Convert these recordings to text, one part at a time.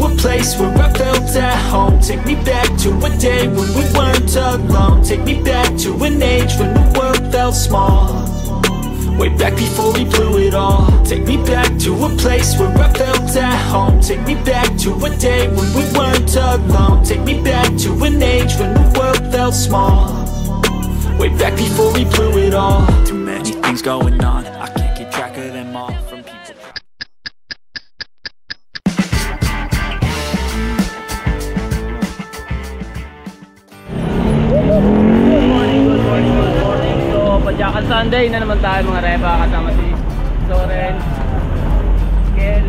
a place where I felt at home. Take me back to a day when we weren't alone. Take me back to an age when the world felt small, way back before we blew it all. Take me back to a place where I felt at home. Take me back to a day when we weren't alone. Take me back to an age when the world felt small, way back before we blew it all. Too many things going on, I can't keep track of them all. From people. Padyakan Sunday na naman tayo mga repa, kasama si Soren, Kel,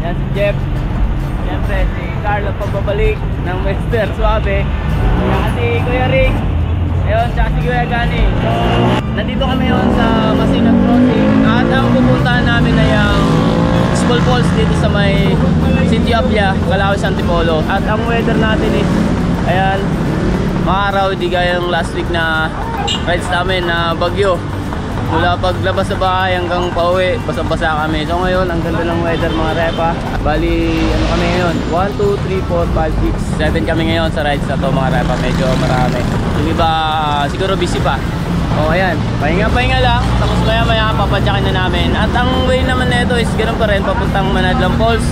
yan si Jeff, siyempre si Carlo pagbabalik ng Mr. Suave, yan si Kuya Rick, ayun, tsaka si Kuya Gani. So nandito kami ngayon sa Masinag Crossing at ang pupuntahan namin ay ang Small Falls dito sa may City Apia, Calawis, Antipolo. At ang weather natin is ayan, maaraw, di gaya ng last week na rides namin na bagyo. Mula paglabas sa bahay hanggang pauwi, basang-basa kami. So ngayon, ang ganda ng weather mga repa. Bali, ano kami ngayon? 1, 2, 3, 4, 5, 6, 7 kami ngayon sa rides na to mga repa. Medyo marami. Yung iba, siguro busy pa. O ayan, pahinga-pahinga lang. Tapos maya-maya, papadyakin na namin. At ang way naman nito is ganun pa rin, papuntang Manadlang Falls.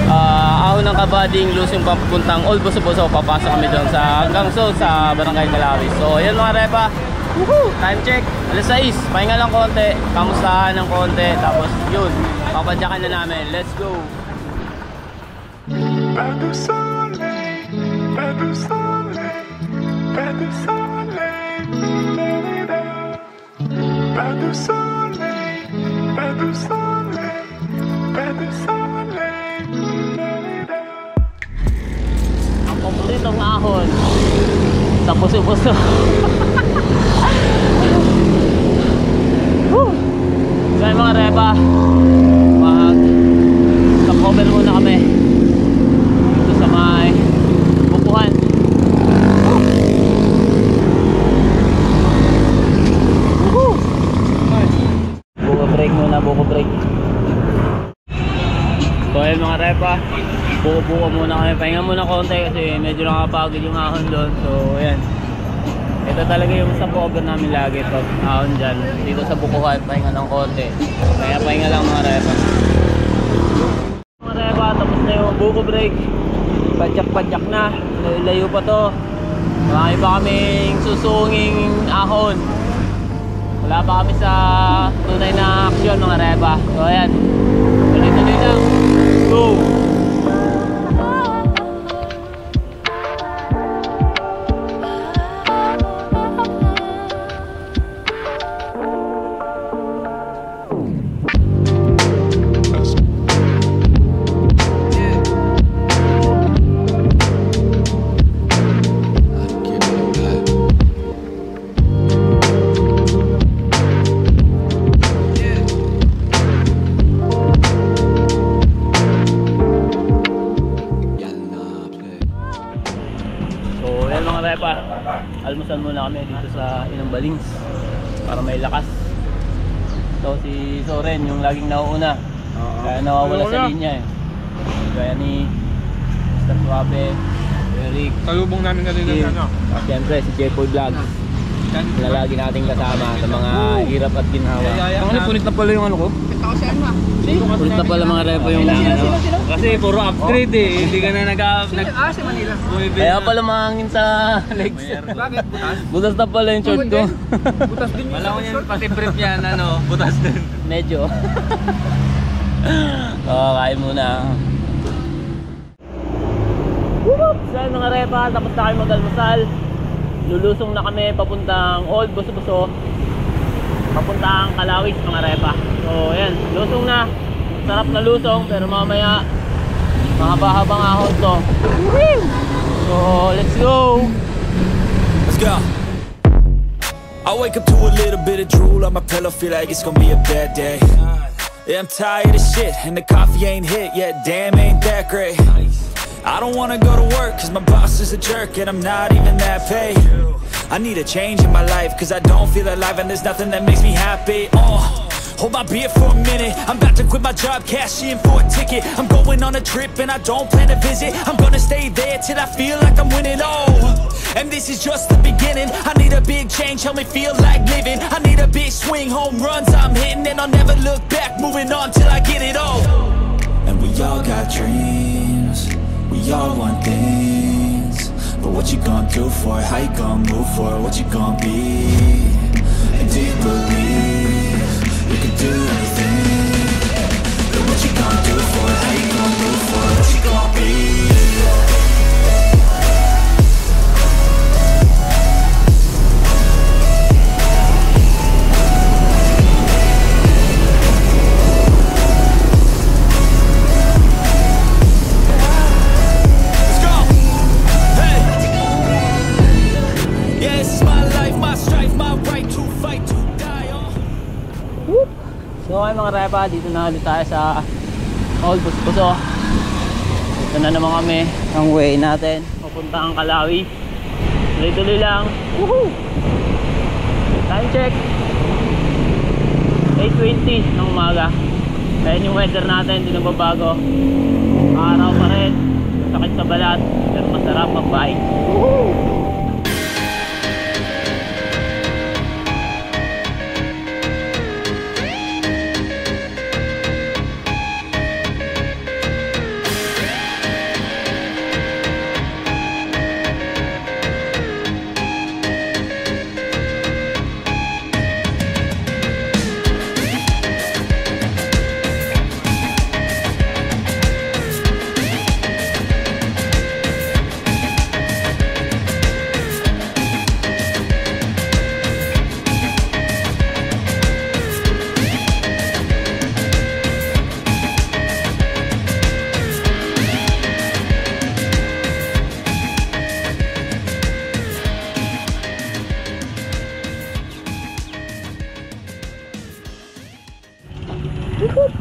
Ahon ng Kabading, Lusong papuntang Old Boso-Boso. Papasok kami doon sa hanggang sa Barangay Calawis. So ayan mga repa. Woohoo! Time check, alas 6. Pahinga lang konti, kamustahan ng konti. Tapos yun, papadyakan na namin. Let's go! Pas de soleil, pas de soleil, pas de soleil, pas de soleil, pas de soleil, pas de soleil. Ang paboritong ahon sa Boso-Boso. So yun mga repa, mag-cover muna kami dito sa may bukuhan. Buko break muna, buko break. So yun mga repa, buko-buko muna kami, pahinga muna konti kasi medyo nakapagod yung ahon doon. So ayan, ito talaga yung stopover namin lagi pag ahon dyan. Dito sa bukuhan, pahinga ng konti. Kaya pahinga lang mga repa. Mga repa, tapos na yung buko break. Padyak-padyak na. Layo pa to. Marami pa kaming susunging ahon. Wala pa kami sa tunay na aksyon mga repa. So ayan, tuloy-tuloy lang. Go! Almusal muna kami dito sa Inang Balings para may lakas. So si Soren yung laging nauuna, kaya nawawala sa linya eh. Kaya ni Mr. Suave, Eric, talubong namin na rin ano. At siyempre si Jepoy Vlog na lagi nating kasama sa mga hirap at ginhawa. Ano, punit na pala yung ano ko? Punit na pala mga repo yung ano. Kasi puro upgrade eh, hindi ka na Si Manila. Kaya pala mahangin sa legs. Bakit? Butas? Butas na pala yung short ko. Butas din yung Wala ko yan, pati brief yan, ano, butas din. Medyo. Kain muna. So mga repa, tapos na kayo mag-almusal. Lulusong na kami papuntang Old Boso-Boso, papuntang Calawis mga repa. So ayan, lusong na. Sarap na lusong, pero mamaya mahaba-habang ahon to. So let's go! Let's go! I wake up to a little bit of drool on my pillow, feel like it's gonna be a bad day. Yeah, I'm tired of shit, and the coffee ain't hit yet, damn ain't that great. I don't wanna go to work, cause my boss is a jerk, and I'm not even that paid. I need a change in my life, cause I don't feel alive, and there's nothing that makes me happy. Hold my beer for a minute. I'm about to quit my job, cash in for a ticket. I'm going on a trip and I don't plan to visit. I'm gonna stay there till I feel like I'm winning. Oh, and this is just the beginning. I need a big change, help me feel like living. I need a big swing, home runs I'm hitting, and I'll never look back, moving on till I get it all. And we all got dreams, we all want things, but what you gonna do for it? How you gonna move for it? What you gonna be? And do you believe you can do anything? But what you gonna do for it? How you gonna move for it? What you gonna be? So ay mga repa, dito na ulit tayo sa Old Busbuso. Dito na naman kami ang way natin papunta ang Kalawi. Tuloy-tuloy lang. Woohoo! Time check 8:20 ng umaga. Ayan yung weather natin, hindi nababago. Araw pa rin, sakit sa balat, pero masarap mag-bike. Woohoo!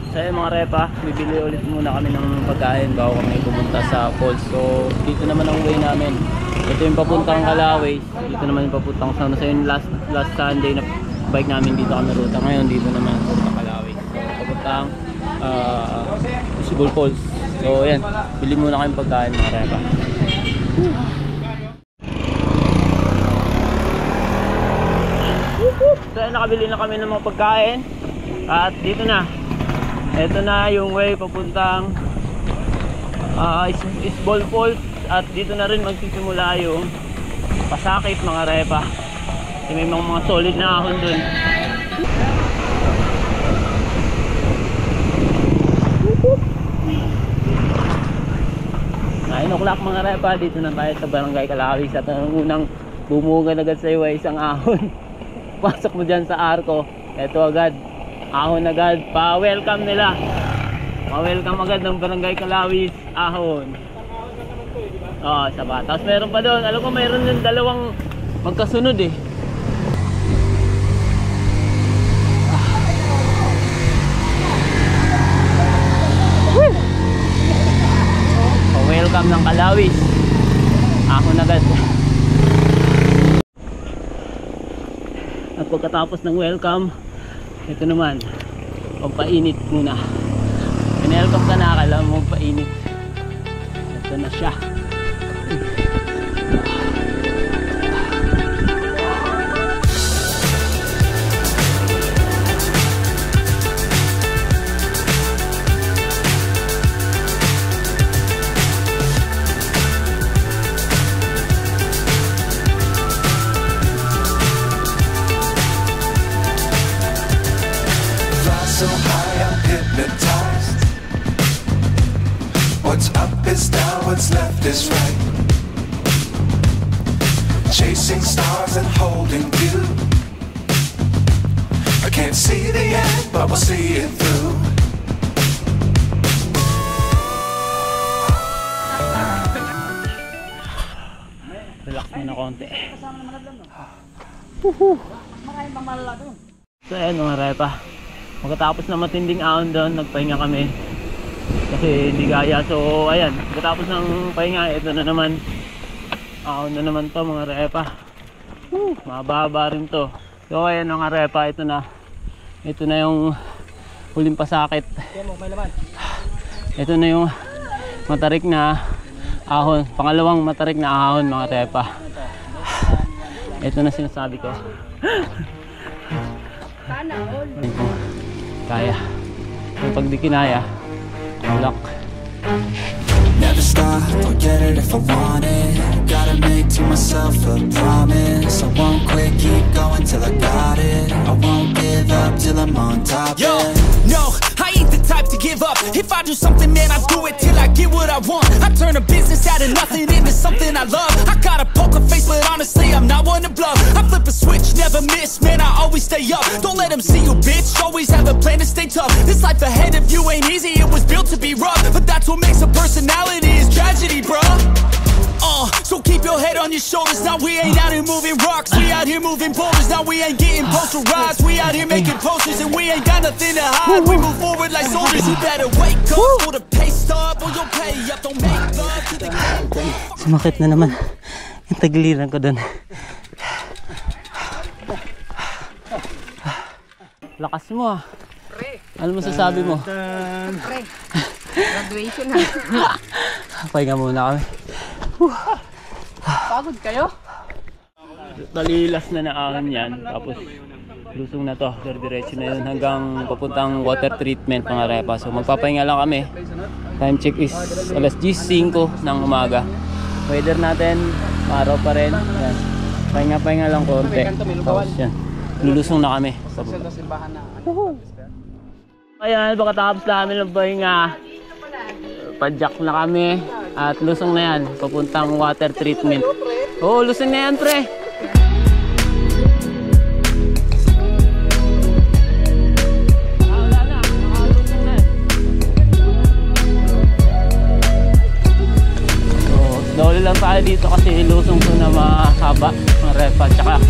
So yun mga repa, bibili ulit muna kami ng pagkain bago kami pumunta sa falls. So dito naman ang way namin. Ito yung papuntang Kalawi. Dito naman yung papuntang San Jose. Yung last Sunday na bike namin dito kami ruta. Ngayon dito naman papuntang Kalawi. So papuntang Usibol Falls. So yan, bili muna kami pagkain mga repa. So yan, nakabili na kami ng mga pagkain. At dito na. Ito na yung way papuntang Usibol Falls. At dito na rin magsisimula yung pasakit mga repa. May mga solid na ahon dun. 9 o'clock mga repa, dito na tayo sa Barangay Kalawi. At ang unang bumugan agad sa iyo ay isang ahon. Pasok mo dyan sa arko, eto agad, ahon agad, pa-welcome nila. Pa-welcome agad ng Barangay Kalawi, ahon. Isa ba? Tapos meron pa doon, alam ko meron yung dalawang magkasunod eh. Welcome ng Kalawis, ahon agad. At pagkatapos ng welcome, ito naman, magpainit muna. Welcome ka na, akala mo magpainit. Ito na siya. So high, I'm hypnotized. What's up is down, what's left is right. Chasing stars and holding you. I can't see the end, but we'll see it through. Relax muna konti. So ayan mga repa, pagkatapos na matinding ahon doon, nagpahinga kami kasi hindi gaya. So ayan, pagkatapos ng pahinga, ito na naman, ahon na naman to mga repa. Mababa rin to. So ayan mga repa, ito na, Ito na yung huling pasakit. Ito na yung matarik na ahon. Pangalawang matarik na ahon mga tepa. Ito na sinasabi ko. Kaya. Kung pag di kinaya, luck. Never stop, I'll get it if I want it. Gotta make to myself a promise. I won't quit, keep going till I got it. I won't give up till I'm on top. Yo, no, I ain't the type to give up. If I do something, man, I do it till I get what I want. I turn a business out of nothing into something I love. I got a poker face, but honestly, I'm not one to bluff. I flip a switch, never miss, man, I always stay up. Don't let them see you, bitch, always have a plan to stay tough. This life ahead of you ain't easy, it was built to be rough. But that's what makes a personality, is tragedy, bruh. So keep your head on your shoulders. Now we ain't out here moving rocks, we out here moving boulders. Now we ain't getting posterized, we out here making posters. And we ain't got nothing to hide, we move forward like soldiers. You better wake up, or the pay stub, or you'll pay up. Don't make love to the Sumakit na naman yung tagiliran ko dun. Lakas mo ah. Ano mo sasabi mo? Pre, graduation na. Pahinga muna kami. Pagod kayo? Talilas na naahon yan. Tapos lusong na to. Diretso na yun hanggang papuntang water treatment mga repa. So magpapahinga lang kami. Time check is alas 10:05 ng umaga. Weather natin, araw pa rin. Yan. Pahinga-pahinga lang konti. Tapos yan. Lulusong na kami. Ayan, pagkatapos namin ng pahinga, padjak na kami at lusong na yan, papuntang water treatment. Oo, lusong na yan, pre! Wala na, nakalusong na. So, slowly lang tayo dito kasi lusong ko na mahaba, mga repa. Tsaka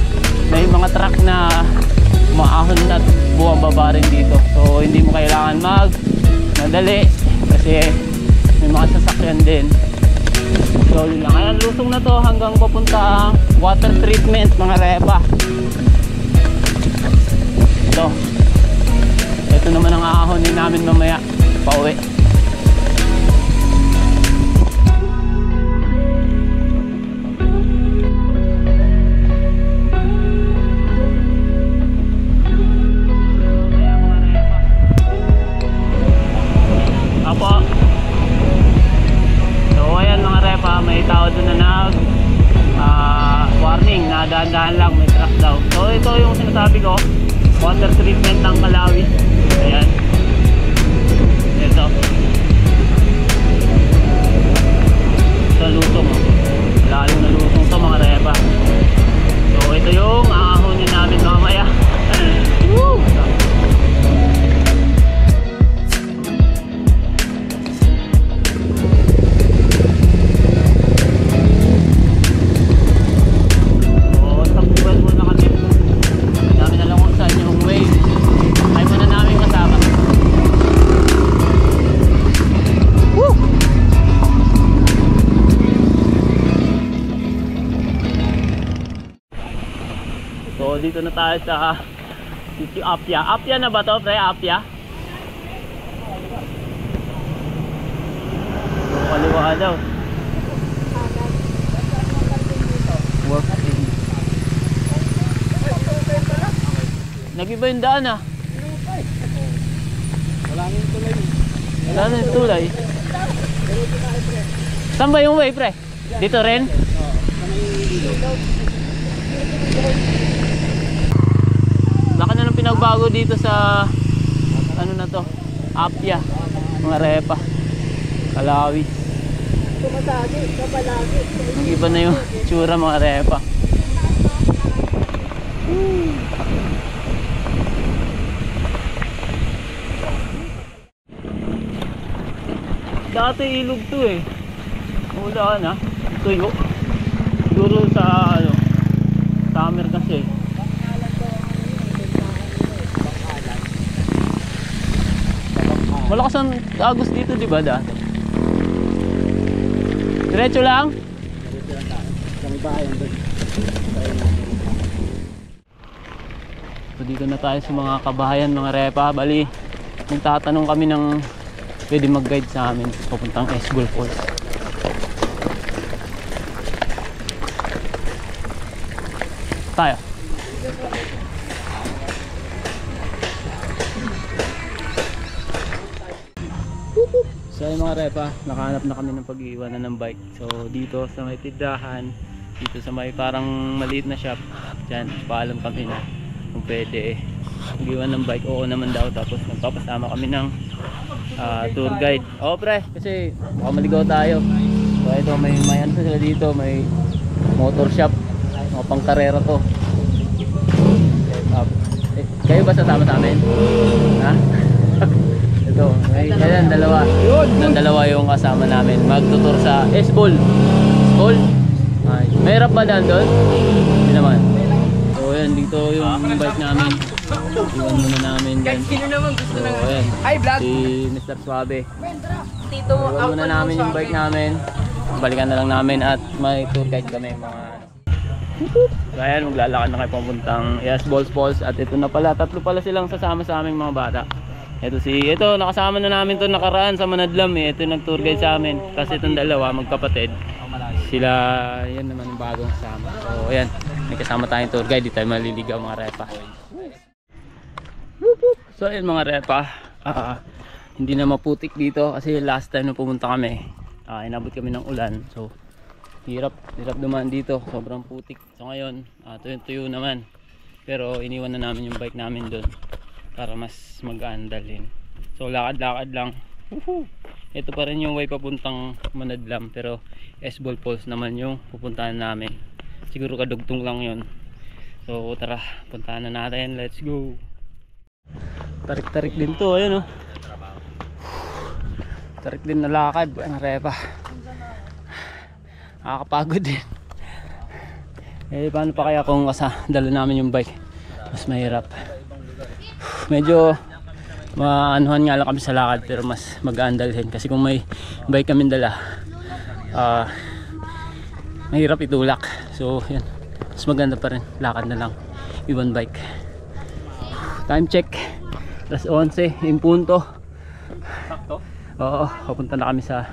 may mga truck na maahon at buwang baba rin dito. So hindi mo kailangan madali kasi may mga sasakyan din. Slowly lang. Ayan, lusong na to hanggang papunta water treatment mga repa. Ito naman ang aahonin namin mamaya pauwi. May tao doon na warning na dahan-dahan lang, may truck daw. So ito yung sinasabi ko, water treatment ng Kalawi. Ayan. Ito. Ito lusong. Lalong na lusong to mga repa. So ito yung aahonin namin mamaya. Woo! So dito na tayo sa City Apia. Apia na ba to, pre? Apia? So, kaliwa daw. Nag-iba yung daan ah. Wala na yung tulay. Saan ba yung way, pre? Dito rin? Laka na ng pinagbago dito sa ano na to, Apia, mga repa, Kalawi. Nag-iba na yung tsura mga repa. Dati ilog to eh. Mula na, tuyo. Siguro sa ano, summer kasi. Malakas ang agos dito, di ba dati? Diretso lang? So dito na tayo sa mga kabahayan, mga repa. Bali, nagtatanong kami ng pwede mag-guide sa amin papuntang Esbol Falls. Tayo. So ayun mga repa, nakahanap na kami ng pag-iiwanan ng bike. So dito sa may tindahan, dito sa may parang maliit na shop, dyan, paalam kami na kung pwede mag-iwan ng bike. Oo naman daw, tapos magpapasama kami ng tour guide. Oo pre, kasi baka maligaw tayo. So ito, may ano sila dito, may motor shop, mga pangkarera to. Kayo ba sasama sa amin? Ha? Ito, ayan, dalawa. Dalawa yung kasama namin. Magtutur sa Esbol. Esbol? Ay, mahirap ba daan doon? Hindi naman. So ayan, dito yung bike namin. Iwan muna namin dyan. Sino naman gusto So ng... ayan, Ay, vlog! si Mr. Suave. Tito, Iwan muna namin yung bike namin. Balikan na lang namin at may tour guide kami mga... So ayan, maglalakad na kayo papuntang Esbol Falls. At ito na pala, tatlo pala silang sasama sa aming mga bata. Ito nakasama na namin to nakaraan sa Manadlam eh. Ito yung nag-tour guide sa amin. Kasi itong dalawa, magkapatid. Sila, yan naman yung bagong kasama. So ayan, may kasama tayong tour guide. Di tayo maliligaw mga repa. So ayan mga repa, hindi na maputik dito kasi last time na pumunta kami, inabot kami ng ulan. So hirap dumaan dito, sobrang putik. So ngayon, tuyo naman. Pero iniwan na namin yung bike namin doon para mas magaan dalhin. So lakad-lakad lang. Ito pa rin yung way papuntang Manadlam, pero Esbol Falls naman yung pupuntahan namin. Siguro kadugtong lang yun. So tara, puntahan na natin. Let's go. Tarik-tarik din to, ayun oh. Tarik din na lakad ang repa. Nakakapagod din. Eh paano pa kaya kung dala namin yung bike? Mas mahirap. Medyo maanuhan nga lang kami sa lakad, pero mas magaan dalhin. Kasi kung may bike kami dala, mahirap itulak. So yan, mas maganda pa rin lakad na lang, iwan bike. Time check, alas 11 in punto. Sakto? Oo, papunta na kami sa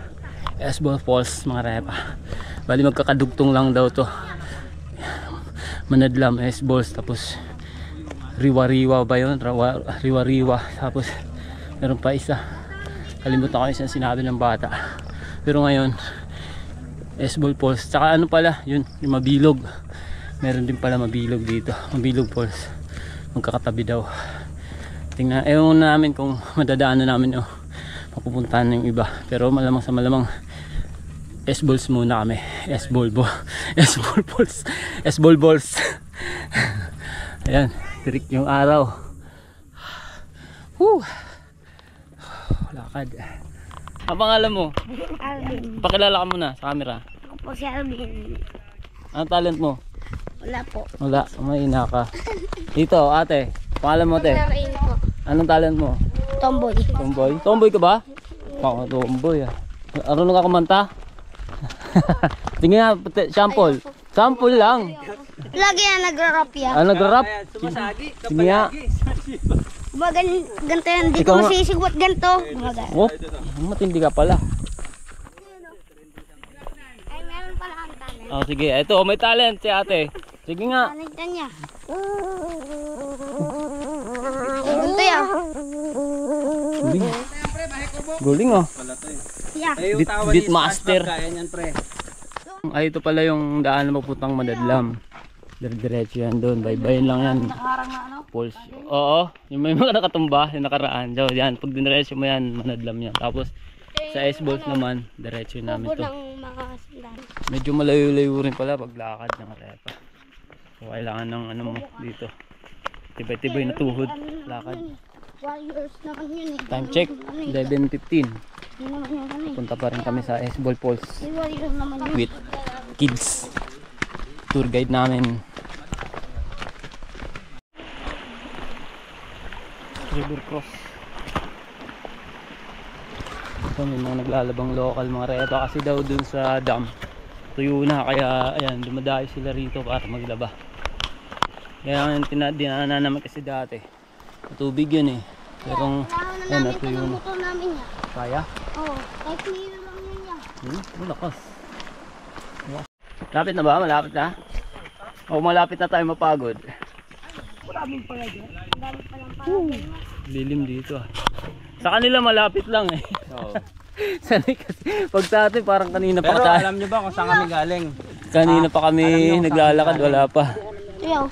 Esbol Falls mga repa. Bali magkakadugtong lang daw to, Manadlam, Esbol, tapos Riwa-Riwa ba yun? Riwa-Riwa. Tapos meron pa isa, kalimutan ko yung sinabi ng bata. Pero ngayon Esbol Falls. Tsaka ano pala yun, yung Mabilog. Meron din pala Mabilog dito, Mabilog Falls. Magkakatabi daw. Tingnan, ewan namin kung madadaanan namin o mapupuntahan ng iba. Pero malamang sa malamang Esbols muna kami. Esbol Falls. Esbol Falls. Ayan, tirik yung araw. Woo! Lakad. Ang pangalan mo? Alvin. Pakilala ka muna sa camera. Ako po si Alvin. Anong talent mo? Wala po. Wala, may ina ka. Dito, ate. Pangalan mo, ate? Larain po. Anong talent mo? Tomboy. Tomboy? Tomboy ka ba? Oo, tomboy ah. Arunong ka kumanta? Tingnan nga, sample. Sample lang. Lagi na nagra-rap yan. Ah, nagra-rap? Sige nga. Ganito yan. Di Ikaw ko nga. masisigot ganito. Oh, matindi ka pala. Ay, meron pala ang talent. Oh, sige, ito, may talent si ate. Sige nga. Talent niya. Ganito yan. Guling. Guling oh. Yeah. Beat master. Ay, ito pala yung daan na papuntang Manadlam. Diretso yan doon. Bye-bye lang yan. Nakarang na ano? Pulse. Oo, yung may mga nakatumba, yung nakaraan. So, yan, pag diretso mo yan, Manadlam yan. Tapos sa Esbols naman, diretso namin Kubo to. ng mga sandali. Medyo malayo-layo rin pala paglakad ng repa. So, kailangan ng ano mo dito. Tibay-tibay na tuhod. Lakad. Warriors naman yun eh. Time check, 11:15. Hindi naman yun ano eh. Punta pa rin kami sa Esbol Falls Si Warriors naman yun. with kids. Tour guide namin. River cross. Ito, may mga naglalabang local mga repa kasi daw dun sa dam tuyo na, kaya ayan, dumadayo sila rito para maglaba. Kaya dinaanan naman kasi dati. Tubig yun eh. Pero ayun, natuyo na. Motor namin yan. Kaya? Oo. Kahit nilo lang yun yan. Malakas. Lapit na ba? Malapit na? O malapit na tayo mapagod. Ang dami palang parang. Lilim dito ah. Sa kanila malapit lang eh. Oo. Sanay kasi. Pag sa atin parang kanina pa Pero tayo. alam nyo ba kung saan kami galing? Kanina pa kami naglalakad, wala pa. Ayaw.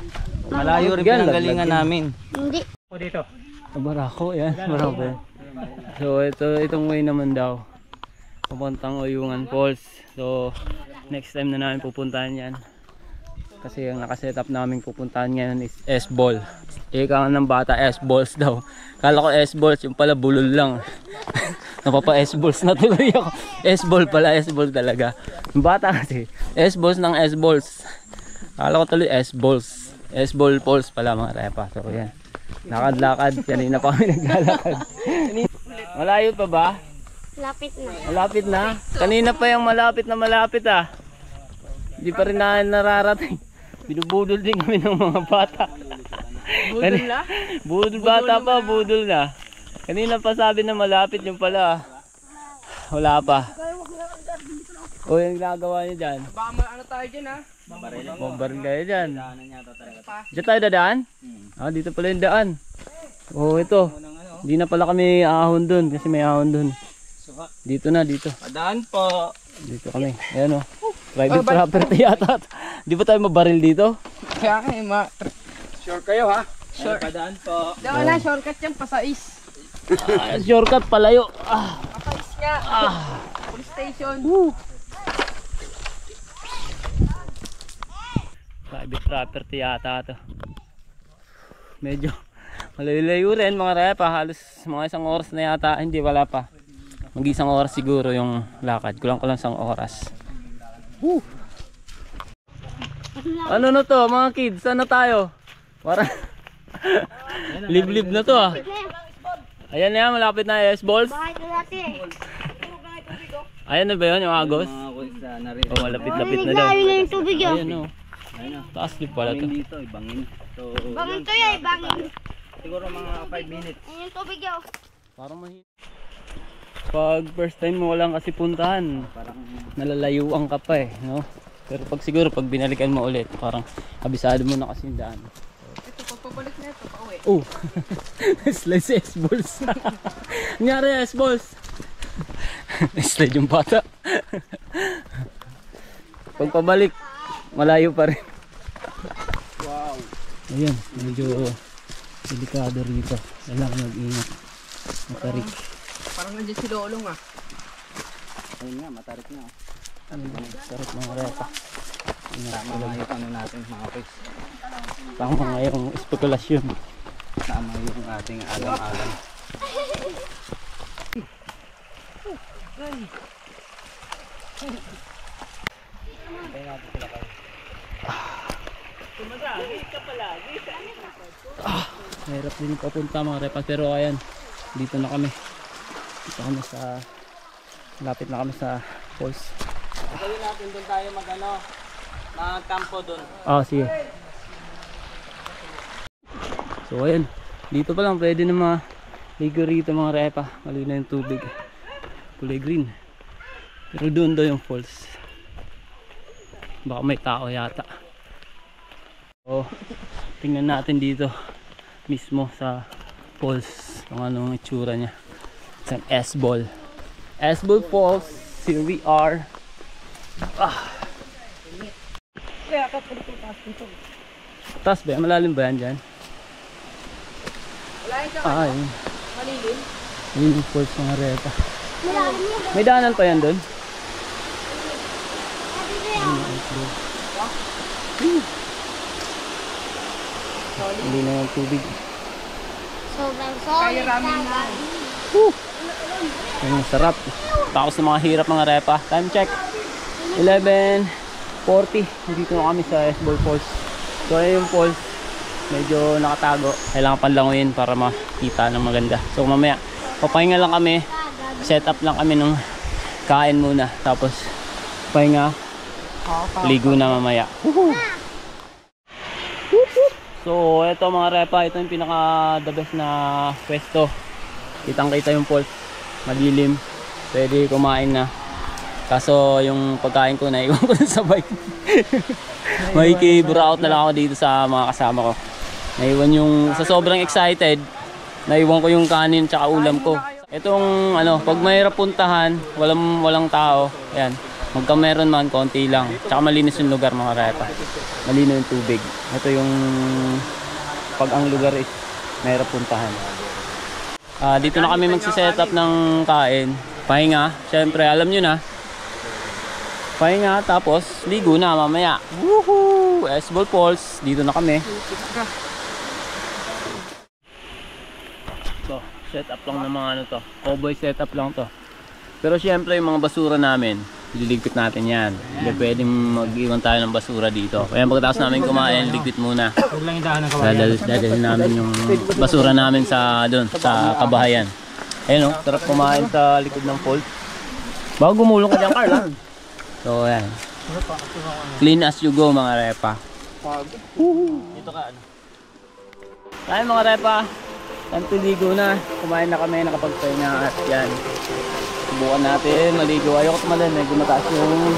Malayo rin Yan, pinanggalingan laglag namin. Hindi. Barako yan, marami. So itong way naman daw. Papuntang Oyungan Falls. So next time na namin pupuntahan yan. Kasi ang nakaset up namin pupuntahan ngayon is S-Ball. Ika ng bata, S-Balls daw. Kala ko S-Balls, yung pala bulol lang. Napapa S-Balls na tuloy ako. S-Ball pala, S-Ball talaga. Yung bata kasi, S-Balls ng S-Balls. Kala ko tuloy S-Balls. S-Ball Falls pala mga repa. So yan. Lakad-lakad. Kanina pa kami naglalakad. Malayo pa ba? Lapit na. Malapit na? Kanina pa yung malapit na malapit ah. Hindi pa rin na nararating. Binubudol din kami ng mga bata. Budol na? Budol bata pa, budol na. Kanina pa sabi na malapit yung pala. Wala pa. O yung ginagawa niyo dyan? Baka ano tayo dyan ha? Bombaril kayo dyan. Diyan tayo dadaan? Ah, dito pala yung daan. Oh, ito. Hindi na pala kami ahon dun kasi may ahon dun. Dito na, dito. Padaan po. Dito kami. Ayan o. Private property yata. Di ba tayo mabaril dito? Kaya kayo Sure kayo ha? Sure. Padaan po. Diyan na, shortcut yan, pasais. Ah, shortcut palayo. Ah. Pasais nga. Police station. Private property yata to. Medyo malayo rin mga repa. Halos mga isang oras na yata. Hindi, wala pa. Mag-isang oras siguro yung lakad. Kulang isang oras. Woo! Ano na to mga kids? Saan na tayo? Parang liblib na to ah. Ayan na yan, malapit na S-Balls. Bakit na dati eh. Ayan na ba yun yung Agos? Mga kulis na narito. Oh, malapit-lapit na daw. Naglawi na yung tubig yun. Ayan o. Taas din pala to. Bangin dito, ibangin. So, Bangin to yan, bangin. siguro mga 5 minutes. Ayun yung tubig yun. Parang mahirap. Pag first time mo lang kasi puntahan, nalalayuan ka pa eh, no? Pero pag siguro pag binalikan mo ulit, parang kabisado mo na kasi yung daan. Ito, pagpabalik na ito, pauwi. Oh! Slide si S-Balls. Nangyari S-Balls. Slide yung bata. Pagpabalik, malayo pa rin. Wow! Ayan, medyo delikado rito. Kailangan mag-ingat. Matarik. Parang nandiyan si Lolong ah. Ayun nga, matarik na. Sarap mga repa. Tama nga yung ano natin mga kulis. Tama nga yung spekulasyon. Tama yung ating alam-alam. Mahirap din papunta mga repa. Pero ayan, dito na kami. Dito kami sa lapit na kami sa falls. Gawin natin doon tayo magkampo doon. Ah, sige. So ayan, dito pa lang pwede na maligo rito mga repa. Malinaw yung tubig. Kulay green. Pero doon daw yung falls. Baka may tao yata. So, tingnan natin dito mismo sa falls kung anong itsura niya. It's an S-Ball. S-Ball Falls. Here we are. Kaya kapag ito taas dito. Taas ba? Malalim ba yan dyan? Wala yung saka Ah, yun. malilim. Yun yung falls mga repa. May daanan pa yan doon? Hindi na yung tubig. Sobrang Kaya solid. ramen na. Ang sarap. Tapos ng mga hirap mga repa. Time check. 11:40. Dito na kami sa S-Ball Falls. So ayun yung falls. Medyo nakatago. Kailangan panlanguin para makita ng maganda. So mamaya, papahinga lang kami. Set up lang kami ng kain muna. Tapos pahinga. Ligo na mamaya. So eto mga repa, ito yung pinaka the best na pwesto. Kitang kita yung falls, madilim, pwede kumain na. Kaso yung pagkain ko naiwan ko sa bike. Makikibura out na lang ako dito sa mga kasama ko. Naiwan yung, sa sobrang excited, naiwan ko yung kanin tsaka ulam ko. Itong ano, pag mahirap puntahan, walang tao, ayan. Magka meron man, konti lang. Tsaka malinis yung lugar mga repa. Malino yung tubig. Ito yung pag ang lugar is mahirap puntahan. Dito na kami magsiset up ng kain. Pahinga, syempre alam nyo na. Pahinga, tapos ligo na mamaya. Woohoo! Esbol Falls, dito na kami. So, set up lang ng mga ano to. Cowboy set up lang to. Pero syempre yung mga basura namin, liligpit natin yan. Hindi pwedeng mag-iwan tayo ng basura dito. Kaya pagkatapos namin kumain, ligpit muna. Dadalhin namin yung basura namin sa doon, sa kabahayan. Ayun o, sarap kumain sa likod ng falls. Bago gumulong ka dyan, Carl. So ayan. Clean as you go mga repa. Dito ka ano. Kaya mga repa, tantiligo na. Kumain na kami, nakapagpahinga at yan. Subukan natin, maligo. Ayoko tumalon, medyo mataas yung...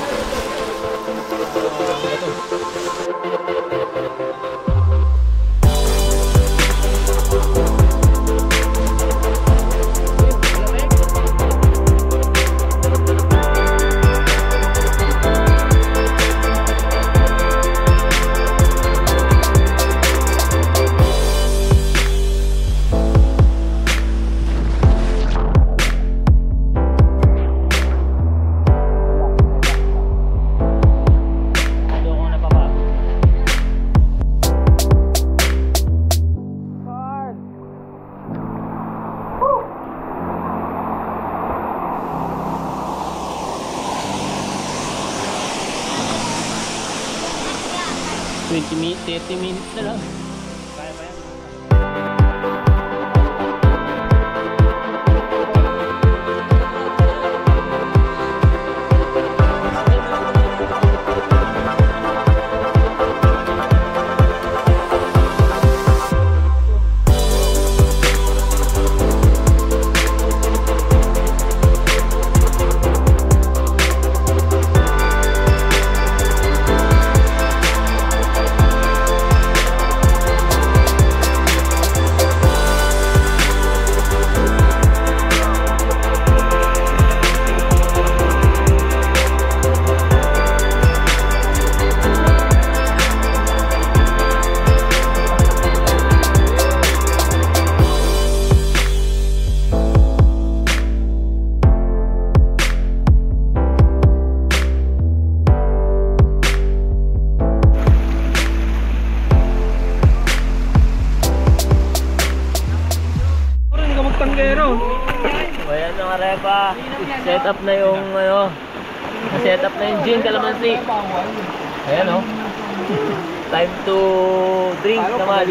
minutes, 30 minutes na lang. Kaya ba yan? Ayan mga repa, set up na yung ano, set up na yung gin kalamansi. Ayan o, time to drink naman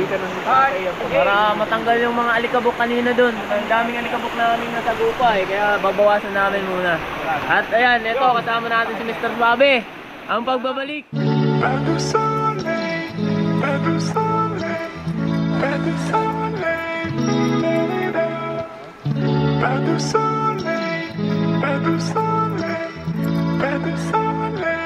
para matanggal yung mga alikabok kanina dun. Ang daming alikabok namin nasagupay, kaya babawasan namin muna. At ayan, ito kasama natin si Mr. Bobby, ang pagbabalik. Pas de soleil, pas de soleil, pas de soleil. Pas de soleil, pas de soleil, pas de soleil.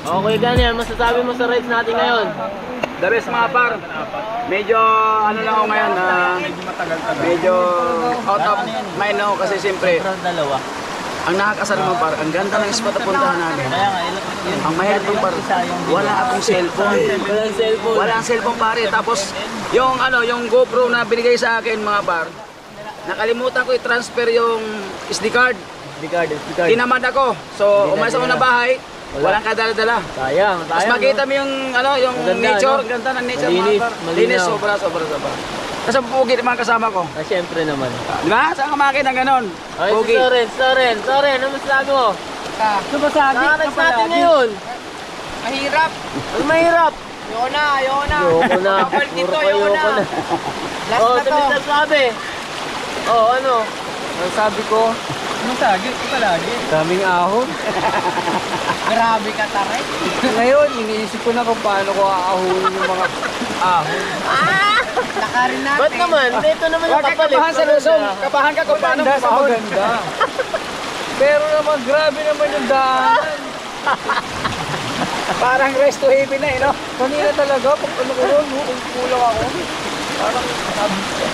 Okay, ganyan, masasabi mo sa rides natin ngayon? The best mga par. Medyo ano lang ako ngayon na medyo out of mind ako kasi siyempre Dalawa. ang nakakasar mo par, ang ganda ng spot na puntahan namin. Ang mahirap yung par, wala akong cellphone. Walang cellphone. Walang cellphone pare. Tapos yung ano, yung GoPro na binigay sa akin mga par, nakalimutan ko i-transfer yung SD card. SD card. Tinamad ako. So umalis ako ng bahay, walang kadala-dala. Sayang. Tapos makita mo yung ano, yung Maganda, nature, no? ganda ng nature Malinis, mga par. malinaw. Linis, sobra. Kasi pugi ng mga kasama ko. Siyempre naman. Di ba? Saan ka makita ng ganon? Ay, Pugi. si Soren, ano masasabi mo? Sumasagi Nakarates natin ngayon. Mahirap. Ang mahirap. Ayoko na. Ayoko na. Kapal dito, Puro ayoko ayoko na. Last Oh, na sa to. Mr. Sabi. Oo, ano? Ang sabi ko, Masagit ko palagi. daming ahon. Grabe ka taray. Ngayon, iniisip ko na kung paano ko aahunin yung mga ahon. Lakarin natin. Ba't naman? Dito naman yung kapalit. Kabahan sa lusong. Kabahan ka kung paano Maganda sa masahod. maganda. Pero naman, grabe naman yung daanan. Parang rest to heaven na eh, no? Kanina talaga, pag ano ko yun, kung kulang ako. Parang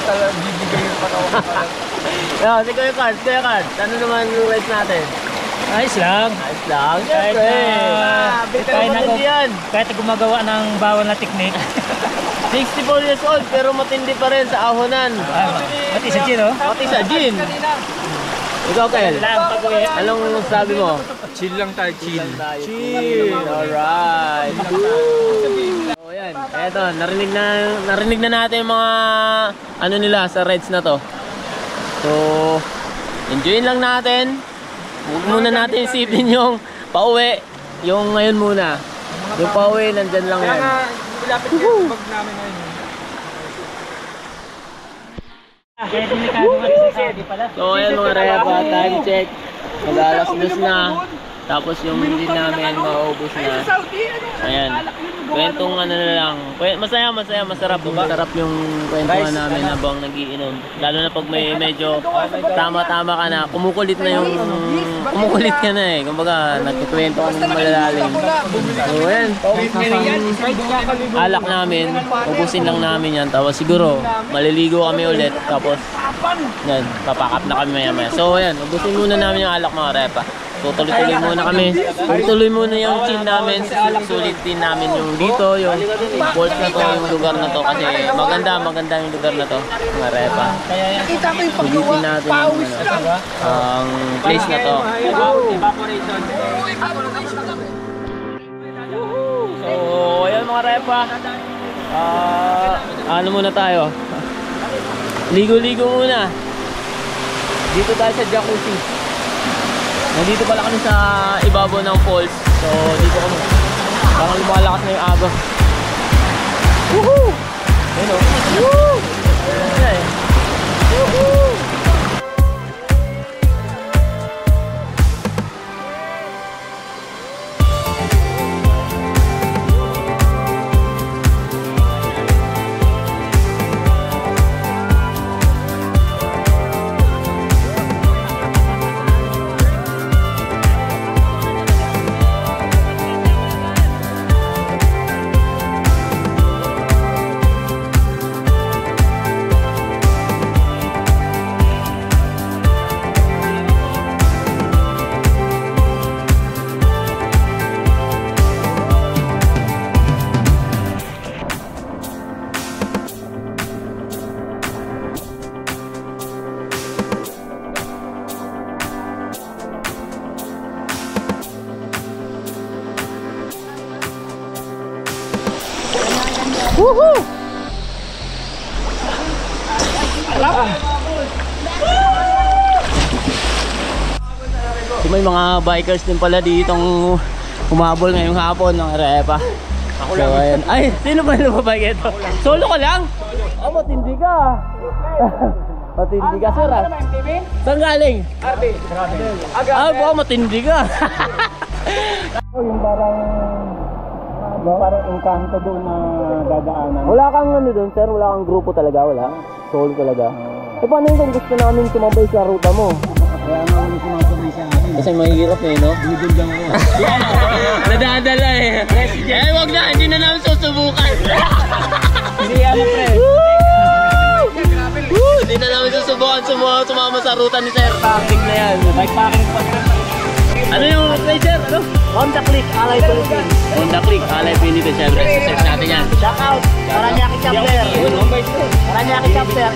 talaga bibigay pa ako. Yeah, si Kuya Cards, ano naman yung rides natin? Ayos lang. Ayos lang, Kahit siyempre. kahit gumagawa ng bawal na technique. 64 years old, pero matindi pa rin sa ahonan. Pati sa gin, oh. Pati sa gin. Ikaw, Kel, Lang, pag-uwi. anong sabi mo? Chill lang tayo, chill. Chill. Alright. So, yan. Eto, narinig na natin yung mga ano nila sa rides na to. So, enjoyin lang natin. Huwag muna natin isipin yung pauwi. Yung ngayon muna. Yung pauwi, nandyan lang yan. Lapit yung bag namin ngayon. Kaya delikado nga sa Saudi pala. So, ayan mga repa, time check. Mag-alas 2 na. Tapos yung hindi namin maubos na. Ayan. Kwentong ano na lang. Masaya, masarap. Masarap yung kwentuhan namin habang nagiinom. Lalo na pag may medyo tama-tama ka na. Kumukulit ka na eh. Kumbaga, nagkikwento ka ng malalalim. So, ayan. Alak namin. Ubusin lang namin yan. Tapos siguro, maliligo kami ulit. Tapos, yan. Papakap na kami maya-maya. So, ayan. Ubusin muna namin yung alak mga repa. So, tuloy-tuloy muna kami. Tuloy muna yung chill namin. Sulitin namin yung dito, yung falls na to, yung lugar na to. Kasi maganda yung lugar na to. Mga repa. Nakita ko yung Sulitin natin yung ang place na to. So, ayan mga repa. Ano muna tayo? Ligo-ligo muna. Dito tayo sa jacuzzi. Nandito pala kami sa ibabaw ng falls. So, dito kami. Parang lumalakas na yung agos. Woohoo! Ayun o. Woohoo! Ayun na eh. Woohoo! Woohoo! So, may mga bikers din pala ditong humabol ngayong hapon ng repa. So, ayan. Ay, sino ba yung bike ito? Solo ka lang? Oh, matindi ka. Matindi ka, sir. Saan galing? Matindi ka. Yung parang engkanto doon na dadaanan. Wala kang ano doon, sir? Wala kang grupo talaga? Wala? Solo talaga? Eh, paano yung kung gusto namin tumambay sa ruta mo? Kaya naman sumasabay sa akin. Kasi mahirap eh, no? Binibigyan ako. Nadadala eh. Eh, wag na, hindi na namin susubukan. Hindi ano pre. Hindi na namin susubukan sumama sa ruta ni Sir. Packing na yan. Bikepacking pa. Ano yung play, Sir? Ano? Honda Click, Alay Philippines. Honda Click, Alay Philippines. Siyempre, search natin yan. Shout out. Paranaque chapter. Paranaque chapter.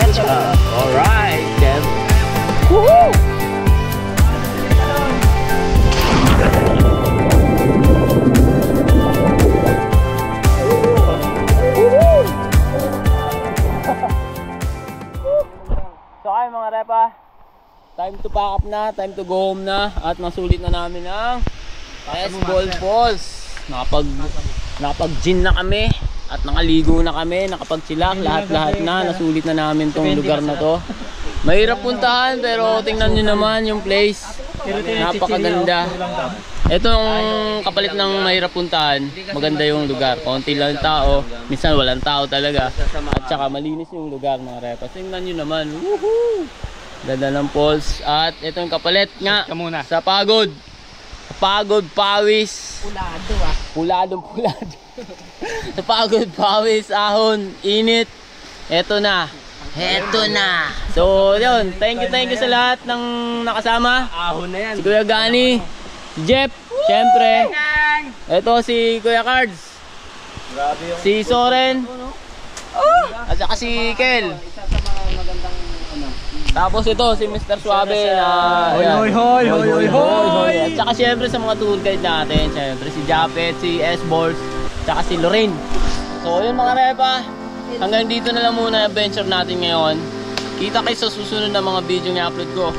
Alright, Sir. Woohoo! So ay mga repa, time to pack up na, time to go home na. At nasulit na namin ang S-Ball Falls. Nakapag-gin na kami at nakaligo na kami, nakapag-chilak, lahat-lahat na. Nasulit na namin tong lugar na to. Mahirap puntahan pero tingnan nyo naman yung place. Napakaganda. Ito yung kapalit ng mahirap puntahan. Maganda yung lugar. Konti lang tao. Minsan walang tao talaga. At saka malinis yung lugar mga repas. Tingnan nyo naman. Woohoo! Ganda ng falls. At ito yung kapalit nga sa pagod. Pagod, pawis. Pulado. Sa pagod, pawis, ahon, init. Eto na. So, yun. Thank you sa lahat ng nakasama. Ahon na yan. Si Kuya Gani, si Jeff, syempre. Eto si Kuya Cards. Si Soren. At saka si Kel. Tapos ito si Mr. Suave na hoy. At saka syempre sa mga tour guide natin, syempre si Japet, si S-Balls, saka si Lorraine. So yun mga repa, hanggang dito na lang muna yung adventure natin ngayon. Kita kayo sa susunod na mga video na upload ko.